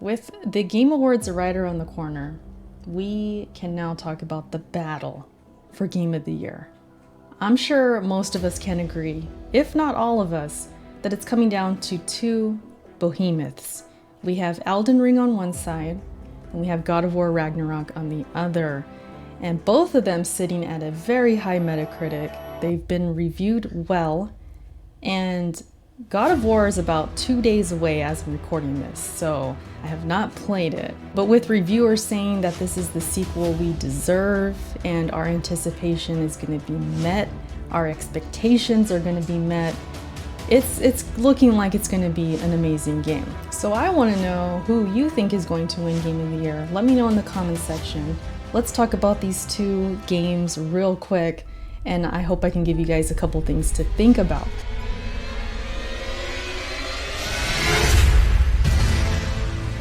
With the Game Awards right around the corner, we can now talk about the battle for Game of the Year. I'm sure most of us can agree, if not all of us, that it's coming down to two behemoths. We have Elden Ring on one side, and we have God of War Ragnarok on the other. And both of them sitting at a very high Metacritic. They've been reviewed well, and God of War is about 2 days away as I'm recording this, so I have not played it. But with reviewers saying that this is the sequel we deserve and our anticipation is going to be met, our expectations are going to be met, it's looking like it's going to be an amazing game. So I want to know who you think is going to win Game of the Year. Let me know in the comments section. Let's talk about these two games real quick, and I hope I can give you guys a couple things to think about.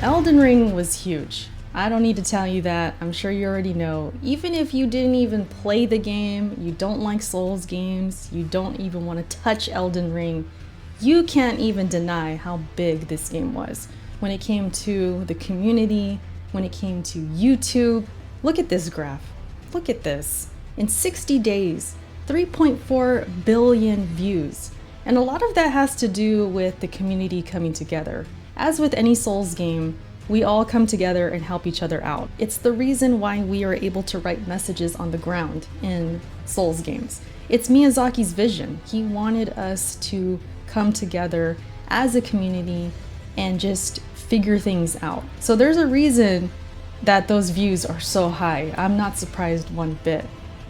Elden Ring was huge. I don't need to tell you that. I'm sure you already know. Even if you didn't even play the game, you don't like Souls games, you don't even want to touch Elden Ring, you can't even deny how big this game was. When it came to the community, when it came to YouTube, look at this graph. Look at this. In 60 days, 3.4 billion views. And a lot of that has to do with the community coming together. As with any Souls game, we all come together and help each other out. It's the reason why we are able to write messages on the ground in Souls games. It's Miyazaki's vision. He wanted us to come together as a community and just figure things out. So there's a reason that those views are so high. I'm not surprised one bit.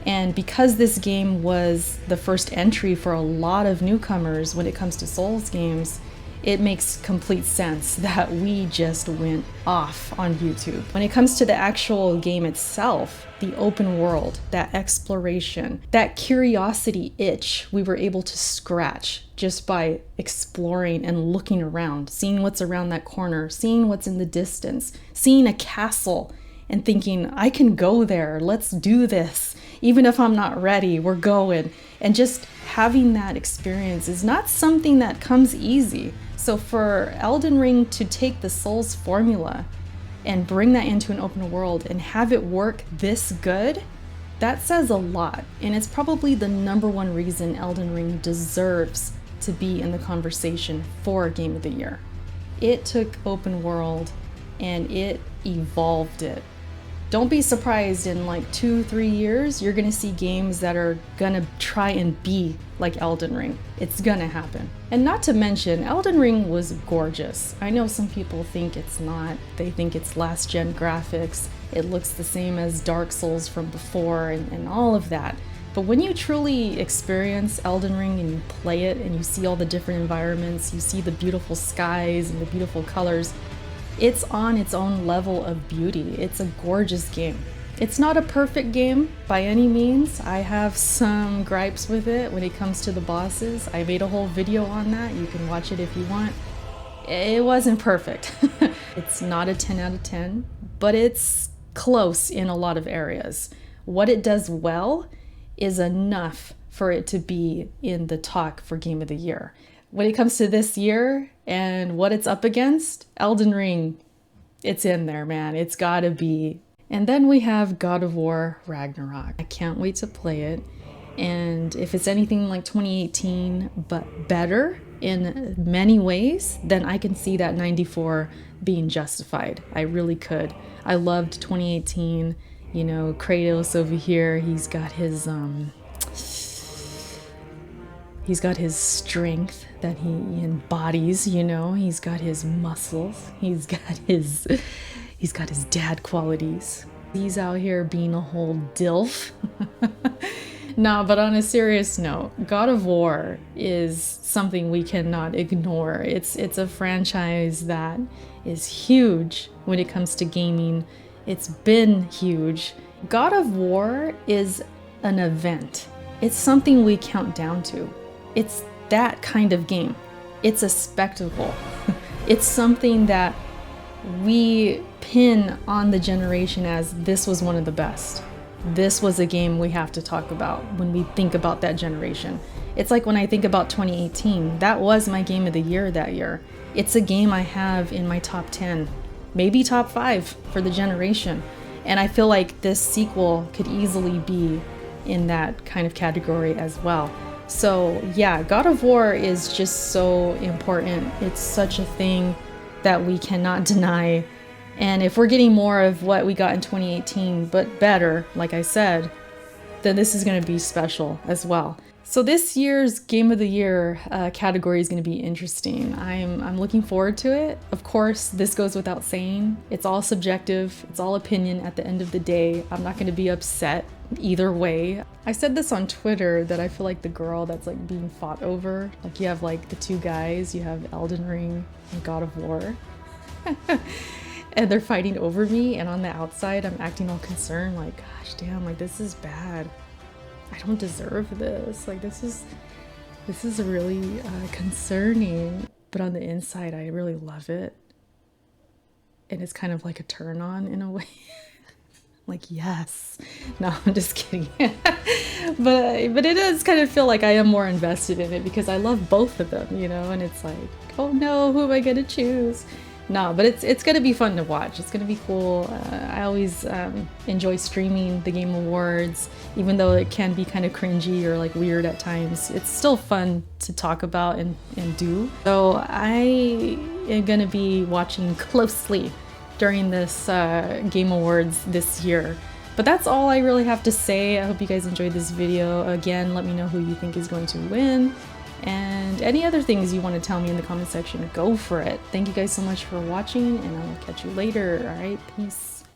And because this game was the first entry for a lot of newcomers when it comes to Souls games, it makes complete sense that we just went off on YouTube. When it comes to the actual game itself, the open world, that exploration, that curiosity itch we were able to scratch just by exploring and looking around, seeing what's around that corner, seeing what's in the distance, seeing a castle and thinking, I can go there, let's do this. Even if I'm not ready, we're going. And just having that experience is not something that comes easy. So for Elden Ring to take the Souls formula and bring that into an open world and have it work this good, that says a lot. And it's probably the #1 reason Elden Ring deserves to be in the conversation for Game of the Year. It took open world and it evolved it. Don't be surprised in like 2-3 years, you're gonna see games that are gonna try and be like Elden Ring. It's gonna happen. And not to mention, Elden Ring was gorgeous. I know some people think it's not. They think it's last gen graphics. It looks the same as Dark Souls from before and all of that. But when you truly experience Elden Ring and you play it and you see all the different environments, you see the beautiful skies and the beautiful colors, it's on its own level of beauty. It's a gorgeous game. It's not a perfect game by any means. I have some gripes with it when it comes to the bosses. I made a whole video on that. You can watch it if you want. It wasn't perfect. It's not a 10 out of 10, but it's close in a lot of areas. What it does well is enough for it to be in the talk for Game of the Year. When it comes to this year and what it's up against, Elden Ring, it's in there, man. It's gotta be. And then we have God of War Ragnarok. I can't wait to play it. And if it's anything like 2018, but better in many ways, then I can see that 94 being justified. I really could. I loved 2018. You know, Kratos over here, he's got his strength that he embodies, you know, he's got his muscles, he's got his dad qualities. He's out here being a whole dilf. No, but on a serious note, God of War is something we cannot ignore. It's a franchise that is huge when it comes to gaming. It's been huge. God of War is an event. It's something we count down to. It's that kind of game. It's a spectacle. It's something that we pin on the generation as this was one of the best. This was a game we have to talk about when we think about that generation. It's like when I think about 2018, that was my game of the year that year. It's a game I have in my top 10 maybe top 5 for the generation. And I feel like this sequel could easily be in that kind of category as well. So yeah, God of War is just so important. It's such a thing that we cannot deny. And if we're getting more of what we got in 2018, but better, like I said, then this is going to be special as well. So this year's Game of the Year category is going to be interesting. I'm looking forward to it. Of course, this goes without saying. It's all subjective. It's all opinion at the end of the day. I'm not going to be upset either way. I said this on Twitter that I feel like the girl that's like being fought over. Like you have like the two guys, you have Elden Ring and God of War. And they're fighting over me, and on the outside I'm acting all concerned like, gosh damn, like this is bad. I don't deserve this. Like this is really concerning. But on the inside I really love it. And it's kind of like a turn on in a way. Like, yes. No, I'm just kidding. but it does kind of feel like I am more invested in it because I love both of them, you know, and it's like, oh no, who am I gonna choose? No, but it's gonna be fun to watch. It's gonna be cool. I always enjoy streaming the Game Awards, even though it can be kind of cringy or like weird at times. It's still fun to talk about and do. So I am gonna be watching closely during this Game Awards this year. But that's all I really have to say. I hope you guys enjoyed this video. Again, let me know who you think is going to win. And any other things you want to tell me in the comment section, go for it. Thank you guys so much for watching, and I will catch you later. All right, peace.